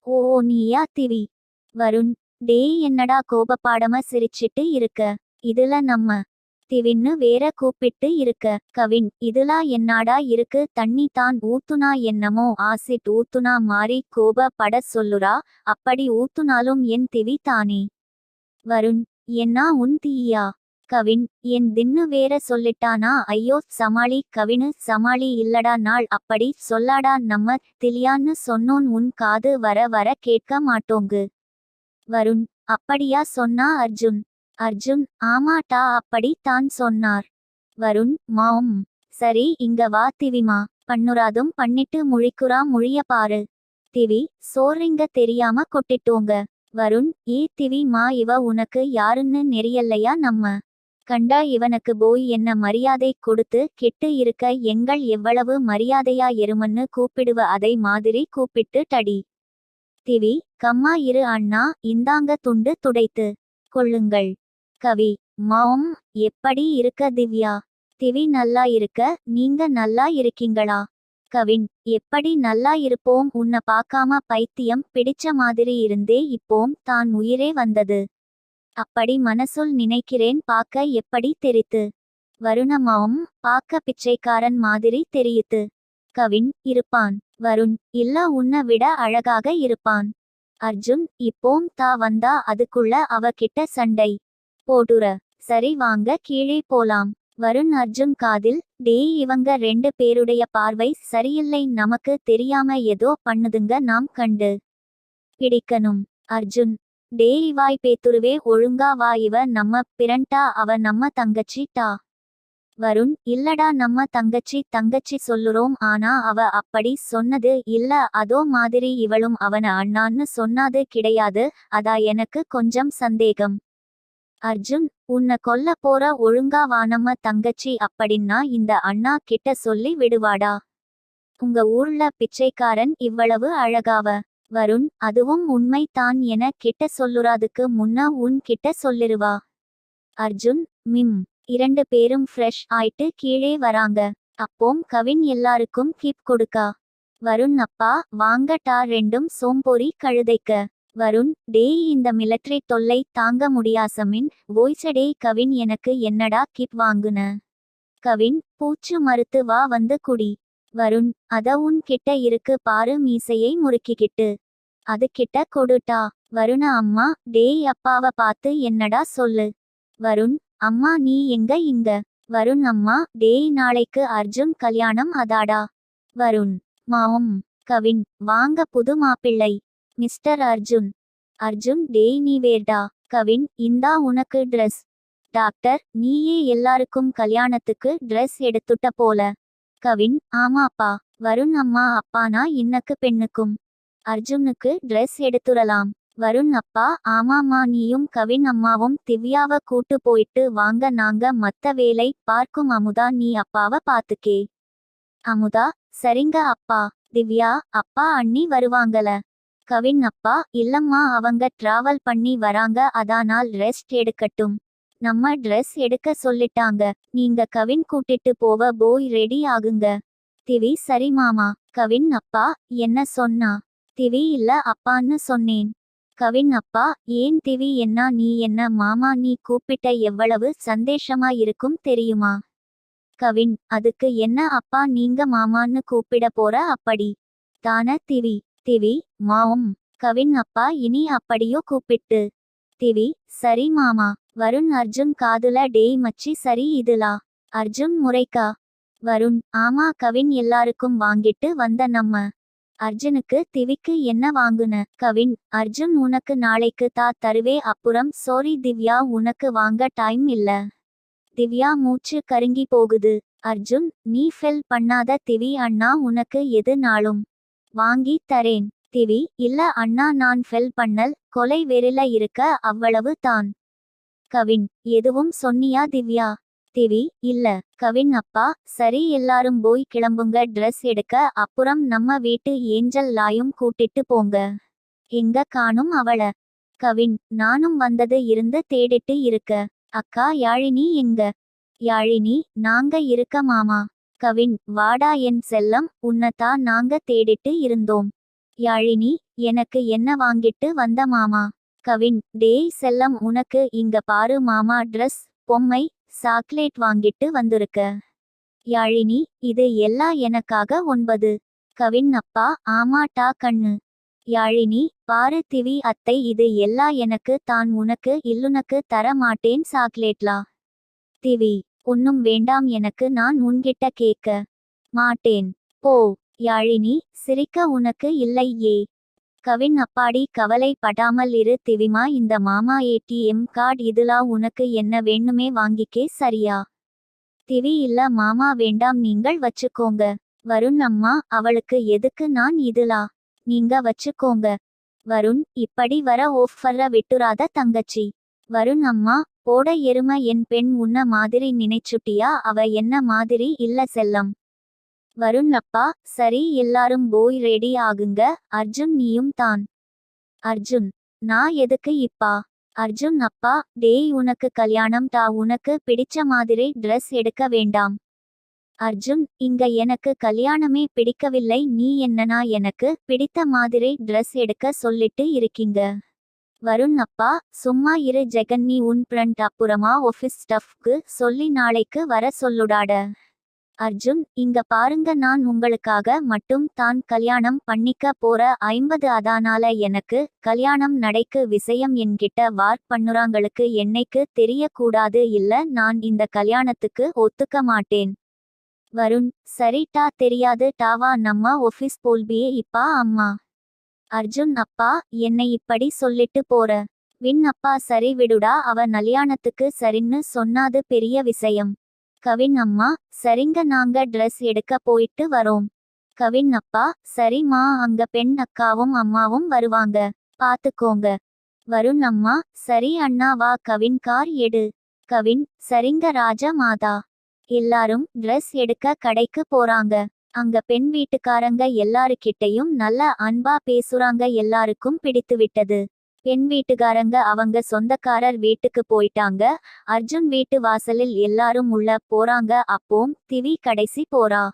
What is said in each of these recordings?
ஓ நீயா திவி. வருண். டேய் என்னடா கோபப்பாடம சிரிச்சிட்டு இருக்க. இதுல நம்ம திவின்னு வேற கூப்பிட்டு இருக்க. கவின். இதுலா என்னாடா இருக்கு, தண்ணி தான் ஊத்துனா என்னமோ ஆசிட் ஊத்துனா மாறி கோப பட சொல்லுறா. அப்படி ஊத்துனாலும் என் திவி தானே. வருண். என்னா உன் தீயா. கவின். என் தின்னு வேற சொல்லிட்டானா, ஐயோ சமாளி. கவினு. சமாளி இல்லடா நாள் அப்படி சொல்லாடா, நம்ம திலியான்னு சொன்னோன் உன் காது வர வர கேட்க மாட்டோங்கு. வருண். அப்படியா சொன்னா அர்ஜுன். அர்ஜுன். ஆமாட்டா அப்படி தான் சொன்னார். வருண். மாம். சரி இங்க வா திவிமா. பண்ணுறாதும் பண்ணிட்டு முழிக்குறா முழிய பாரு. திவி. சோறிங்க தெரியாம கொட்டிட்டோங்க. வருண். ஏ திவி மா இவ உனக்கு யாருன்னு நெறியல்லையா நம்ம. கண்டா இவனுக்கு போய் என்ன மரியாதை கொடுத்து கெட்டு இருக்க, எங்கள் எவ்வளவு மரியாதையா எருமன்னு கூப்பிடுவ அதை மாதிரி கூப்பிட்டு டடி. திவி. கம்மா இரு அண்ணா, இந்தாங்க துண்டு துடைத்து கொள்ளுங்கள். கவி. மாம். எப்படி இருக்க திவ்யா. திவி. நல்லா இருக்க, நீங்க நல்லா இருக்கீங்களா. கவின். எப்படி நல்லா இருப்போம், உன்னை பார்க்காம பைத்தியம் பிடிச்ச மாதிரி இருந்தே இப்போம் தான் உயிரே வந்தது. அப்படி மனசுல் நினைக்கிறேன், பார்க்க எப்படி தெரித்து. வருணமாவும். பார்க்க பிச்சைக்காரன் மாதிரி தெரியுது. கவின். இருப்பான். வருண். இல்ல உன்னை விட அழகாக இருப்பான். அர்ஜுன். இப்போம் தா வந்தா அதுக்குள்ள அவ கிட்ட சண்டை போடுற. சரி வாங்க கீழே போலாம். வருண் அர்ஜுன் காதில். டேய் இவங்க ரெண்டு பேருடைய பார்வை சரியில்லை, நமக்கு தெரியாம ஏதோ பண்ணுதுங்க, நாம் கண்டு பிடிக்கணும். அர்ஜுன். டேய் வாய் பேத்துருவே ஒழுங்கா வா, இவ நம்ம பிரண்டா, அவ நம்ம தங்கச்சி டா. வருண். இல்லடா நம்ம தங்கச்சி சொல்லுறோம், ஆனா அவ அப்படி சொன்னது இல்ல, அதோ மாதிரி இவளும் அவன அண்ணான்னு சொன்னாது கிடையாது, அதா எனக்கு கொஞ்சம் சந்தேகம். அர்ஜுன். உன்னை கொல்ல போற, ஒழுங்கா வா நம்ம தங்கச்சி அப்படின்னா இந்த அண்ணா கிட்ட சொல்லி விடுவாடா. உங்க ஊர்ல பிச்சைக்காரன் இவ்வளவு அழகாவ. வருண். அதுவும் உண்மை தான் என கிட்ட சொல்லுறாதுக்கு முன்ன உன் கிட்ட சொல்லிருவா. அர்ஜுன். மிம். இரண்டு பேரும் ஃப்ரெஷ் ஆயிட்டு கீழே வராங்க. அப்போம் கவின் எல்லாருக்கும் கிப் கொடுக்கா. வருண். அப்பா வாங்க டா ரெண்டும் சோம்பொறி கழுதைக்க. வருண். டேய் இந்த மிலிட்ரி தொல்லை தாங்க முடியாசமின் வோய்ஸடே கவின், எனக்கு என்னடா கிப் வாங்குன. கவின். பூச்சு மறுத்து வா வந்து குடி. வருண். அத உன் கிட்ட இருக்கு பாரு, மீசையை முறுக்கிக்கிட்டு அது கிட்ட கொடுட்டா. வருண. அம்மா. டேய் அப்பாவ பார்த்து என்னடா சொல்லு. வருண். அம்மா நீ எங்க இங்க. வருண். அம்மா. டேய் நாளைக்கு அர்ஜுன் கல்யாணம் அதாடா. வருண். மாம். கவின். வாங்க புது மாப்பிள்ளை மிஸ்டர் அர்ஜுன். அர்ஜுன். டேய் நீ வேர்டா. கவின். இந்தா உனக்கு ட்ரெஸ். டாக்டர். நீயே எல்லாருக்கும் கல்யாணத்துக்கு ட்ரெஸ் எடுத்துட்ட போல. கவின். ஆமாப்பா. வருண். அம்மா அப்பானா இன்னக்கு பெண்ணுக்கும் அர்ஜுனுக்கு ட்ரெஸ் எடுத்துறலாம். வருண். அப்பா ஆமாமா, நீயும் கவின் அம்மாவும் திவ்யாவ கூட்டு போயிட்டு வாங்க, நாங்க மத்த வேலை பார்க்கும். அமுதா நீ அப்பாவ பாத்துக்கே. அமுதா. சரிங்க அப்பா. திவ்யா. அப்பா அண்ணி வருவாங்கல. கவின். அப்பா இல்லம்மா, அவங்க டிராவல் பண்ணி வராங்க, அதானால் ரெஸ்ட் எடுக்கட்டும். நம்ம ட்ரெஸ் எடுக்க சொல்லிட்டாங்க, நீங்க கவின் கூட்டிட்டு போவ போய் ரெடி ஆகுங்க. திவி. சரி மாமா. கவின். அப்பா என்ன சொன்னா. திவி. இல்ல அப்பான்னு சொன்னேன். கவின். அப்பா ஏன் திவி, என்ன நீ என்ன மாமா நீ கூப்பிட்ட எவ்வளவு சந்தேஷமா இருக்கும் தெரியுமா. கவின். அதுக்கு என்ன அப்பா, நீங்க மாமான்னு கூப்பிட போற அப்படி தான திவி. திவி. மாம். கவின். அப்பா இனி அப்படியோ கூப்பிட்டு. திவி. சரி மாமா. வருண் அர்ஜுன் காதுல. டேய் மச்சி சரி இதுலா. அர்ஜுன் முறைக்கா. வருண். ஆமா கவின், எல்லாருக்கும் வாங்கிட்டு வந்த நம்ம அர்ஜுனுக்கு திவிக்கு என்ன வாங்குன. கவின். அர்ஜுன் உனக்கு நாளைக்கு தா தருவே, அப்புறம் சோரி திவ்யா உனக்கு வாங்க டைம் இல்ல. திவ்யா மூச்சு கருங்கி போகுது. அர்ஜுன். நீ ஃபெல் பண்ணாத திவி, அண்ணா உனக்கு எது நாளும் வாங்கி தரேன். திவி. இல்ல அண்ணா நான் ஃபெல் பண்ணல், கொலை வெறில இருக்க அவ்வளவு தான். கவின். எதுவும் சொன்னியா திவ்யா. திவி. இல்ல. கவின். அப்பா சரி எல்லாரும் போய் கிளம்புங்க ட்ரெஸ் எடுக்க, அப்புறம் நம்ம வீட்டு ஏஞ்சல் லாயும் கூட்டிட்டு போங்க. எங்க காணும் அவள. கவின். நானும் வந்தது இருந்து தேடிட்டு இருக்க. அக்கா யாழினி எங்க. யாழினி. நாங்க இருக்க மாமா. கவின். வாடா என் செல்லம், உன்னதா நாங்க தேடிட்டு இருந்தோம். யாழினி. எனக்கு என்ன வாங்கிட்டு வந்த மாமா? கவின், டேய் செல்லம், உனக்கு இங்க பாரு மாமா ட்ரெஸ், பொம்மை, சாக்லேட் வாங்கிட்டு வந்திருக்க. யாழினி, இது எல்லாம் எனக்காக 9. கவின், அப்பா ஆமாட்டா கண்ணு. யாழினி, பாரு திவி அத்தை, இது எல்லாம் எனக்கு தான், உனக்கு இல்லுனக்கு தர மாட்டேன் சாக்லேட்லா. திவி, ஒன்னும் வேண்டாம் எனக்கு, நான் உன்கிட்ட கேட்க மாட்டேன், போ. யாழினி, சிரிக்க உனக்கு இல்லை ஏ. கவின், அப்பாடி கவலை படாமல் இரு திவிமா, இந்த மாமா ஏடிஎம் கார்டு, இதுலா உனக்கு என்ன வேணுமே வாங்கிக்கே சரியா? திவி, இல்ல மாமா வேண்டாம், நீங்கள் வச்சுக்கோங்க. வருண், அம்மா அவளுக்கு எதுக்கு நான் இதுலா, நீங்க வச்சுக்கோங்க. வருண், இப்படி வர ஓஃபர விட்டுறாத தங்கச்சி. வருண், அம்மா போட எரும, என் பெண் உன்ன மாதிரி நினைச்சுட்டியா? அவ என்ன மாதிரி இல்ல செல்லம். வருண், அப்பா சரி, எல்லாரும் போய் ரெடி ஆகுங்க. அர்ஜுன், நீயும் தான். அர்ஜுன், நான் எதுக்கு இப்பா? அர்ஜுன், அப்பா டேய், உனக்கு கல்யாணம் டா, உனக்கு பிடிச்ச மாதிரி ட்ரெஸ் எடுக்க வேண்டாம். அர்ஜுன், இங்க எனக்கு கல்யாணமே பிடிக்கவில்லை, நீ என்னனா எனக்கு பிடித்த மாதிரி ட்ரெஸ் எடுக்க சொல்லிட்டு இருக்கீங்க? வருண், அப்பா சும்மா இரு ஜெகன், நீ உன் ஃப்ரெண்ட் அப்புறமா ஆஃபீஸ் ஸ்டஃப்க்கு சொல்லி நாளைக்கு வர சொல்லுடாட. அர்ஜுன், இங்க பாருங்க, நான் உங்களுக்காக மட்டும் தான் கல்யாணம் பண்ணிக்க போற 50, அதனால எனக்கு கல்யாணம் நடைக்கு விஷயம் என்கிட்ட வார் பண்ணுறாங்களுக்கு என்னைக்கு தெரியக்கூடாது, இல்ல நான் இந்த கல்யாணத்துக்கு ஒத்துக்க மாட்டேன். வருண், சரிட்டா, தெரியாது டாவா, நம்ம ஆஃபீஸ் போல்பியே இப்பா அம்மா. அர்ஜுன், அப்பா என்னை இப்படி சொல்லிட்டு போற? வின், அப்பா சரி விடுடா, அவ கல்யாணத்துக்கு சரின்னு சொன்னாது பெரிய விஷயம். கவின், அம்மா சரிங்க, நாங்க ட்ரெஸ் எடுக்க போயிட்டு வரோம். கவின், அப்பா சரிம்மா, அங்க பெண் அக்காவும் அம்மாவும் வருவாங்க, பாத்துக்கோங்க. வருண், அம்மா சரி அண்ணா, வா கவின், கார் எடு. கவின், சரிங்க ராஜா மாதா. எல்லாரும் ட்ரெஸ் எடுக்க கடைக்கு போறாங்க. அங்க பெண் வீட்டுக்காரங்க எல்லாருக்கிட்டையும் நல்ல அன்பா பேசுறாங்க, எல்லாருக்கும் பிடித்துவிட்டது. பெண் வீட்டுக்காரங்க அவங்க சொந்தக்காரர் வீட்டுக்கு போயிட்டாங்க. அர்ஜுன் வீட்டு வாசலில் எல்லாரும் உள்ள போறாங்க. அப்போம் திவி கடைசி போறா.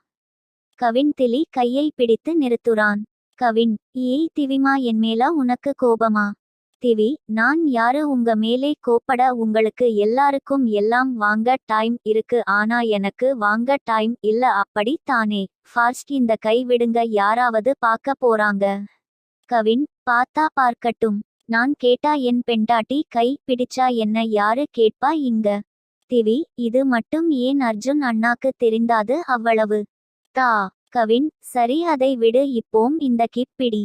கவின் திலி கையை பிடித்து நிறுத்துறான். கவின், ஏய் திவிமா, என் மேல உனக்கு கோபமா? திவி, நான் யாரு உங்க மேலே கோப்பட? உங்களுக்கு எல்லாருக்கும் எல்லாம் வாங்க டைம் இருக்கு, ஆனா எனக்கு வாங்க டைம் இல்ல, அப்படி தானே? ஃபாஸ்ட் இந்த கை விடுங்க, யாராவது பார்க்க போறாங்க. கவின், பார்த்தா பார்க்கட்டும், நான் கேட்டா என் பெண்டாட்டி கை பிடிச்சா என்ன யாரு கேட்பா இங்க? திவி, இது மட்டும் ஏன் அர்ஜுன் அண்ணாக்கு தெரிந்தாது அவ்வளவு தா. கவின், சரி அதை விடு, இப்போம் இந்த கிப் பிடி.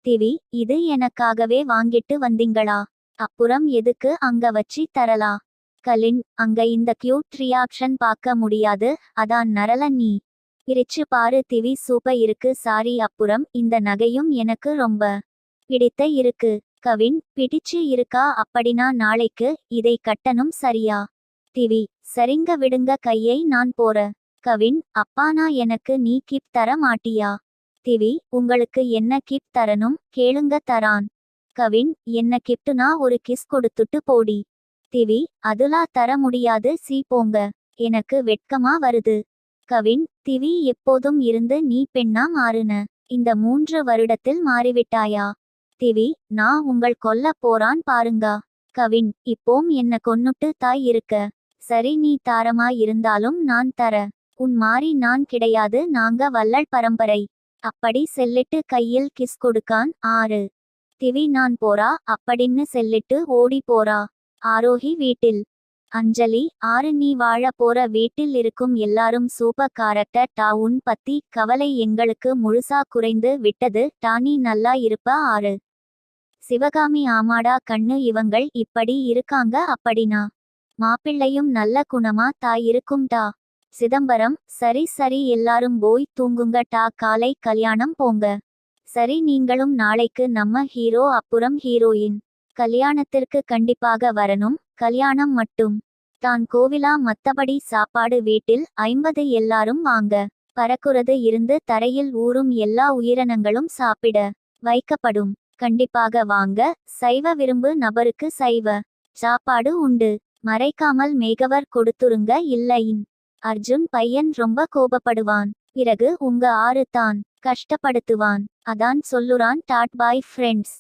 திவி, இது எனக்காகவே வாங்கிட்டு வந்தீங்களா? அப்புறம் எதுக்கு அங்க வச்சி தரலா? கலின், அங்க இந்த கியூட் ரியாக்ஷன் பார்க்க முடியாது, அதான் நரல நீ. பிரிச்சு பாரு திவி, சூப்பர் இருக்கு சாரி, அப்புறம் இந்த நகையும் எனக்கு ரொம்ப பிடித்த இருக்கு. கவின், பிடிச்சு இருக்கா? அப்படினா நாளைக்கு இதை கட்டணும் சரியா? திவி, சரிங்க விடுங்க கையை, நான் போற. கவின், அப்பானா எனக்கு நீ கிப் தர மாட்டியா? திவி, உங்களுக்கு என்ன கிப் தரணும் கேளுங்க, தரான். கவின், என்ன கிப்டுனா ஒரு கிஸ் கொடுத்துட்டு போடி. திவி, அதுலா தர முடியாது, சீ போங்க, எனக்கு வெட்கமா வருது. கவின், திவி, எப்போதும் இருந்து நீ பெண்ணா மாறுன, இந்த 3 வருடத்தில் மாறிவிட்டாயா? திவி, நான் உங்கள் கொல்ல போறான் பாருங்கா. கவின், இப்போம் என்ன கொன்னுட்டு தாய் இருக்க. சரி, நீ தாரமா இருந்தாலும் நான் தர. உன் மாறி நான் கிடையாது, நாங்க வள்ளல் பரம்பரை. அப்படி செல்லிட்டு கையில் கிஸ் கொடுக்கான். 6. திவி, நான் போறா அப்படின்னு செல்லிட்டு ஓடி போறா. ஆரோஹி வீட்டில். அஞ்சலி, 6 நீ வாழ போற வீட்டில் இருக்கும் எல்லாரும் சூப்பர் கேரக்டர் டா, உன் பத்தி கவலை எங்களுக்கு முழுசா குறைந்து விட்டது டா, நீ நல்லா இருப்ப. 6. சிவகாமி, ஆமாடா கண்ணு, இவங்கள் இப்படி இருக்காங்க அப்படினா மாப்பிள்ளையும் நல்ல குணமா தா இருக்கும் டா. சிதம்பரம், சரி சரி, எல்லாரும் போய் தூங்குங்க டா, காலை கல்யாணம் போங்க. சரி, நீங்களும் நாளைக்கு நம்ம ஹீரோ அப்புறம் ஹீரோயின் கல்யாணத்திற்கு கண்டிப்பாக வரணும். கல்யாணம் மட்டும் தான் கோவிலா, மத்தபடி சாப்பாடு வீட்டில் 50, எல்லாரும் வாங்க. பறக்குறது இருந்து தரையில் ஊறும் எல்லா உயிரினங்களும் சாப்பிட வைக்கப்படும். கண்டிப்பாக வாங்க. சைவ விரும்பு நபருக்கு சைவ சாப்பாடு உண்டு. மறைக்காமல் மேகவர் கொடுத்துருங்க, இல்லைன் அர்ஜுன் பையன் ரொம்ப கோபப்படுவான். பிறகு உங்க ஆறு தான் கஷ்டப்படுத்துவான். அதான் சொல்லுறான் டாட் பாய் ஃப்ரெண்ட்ஸ்.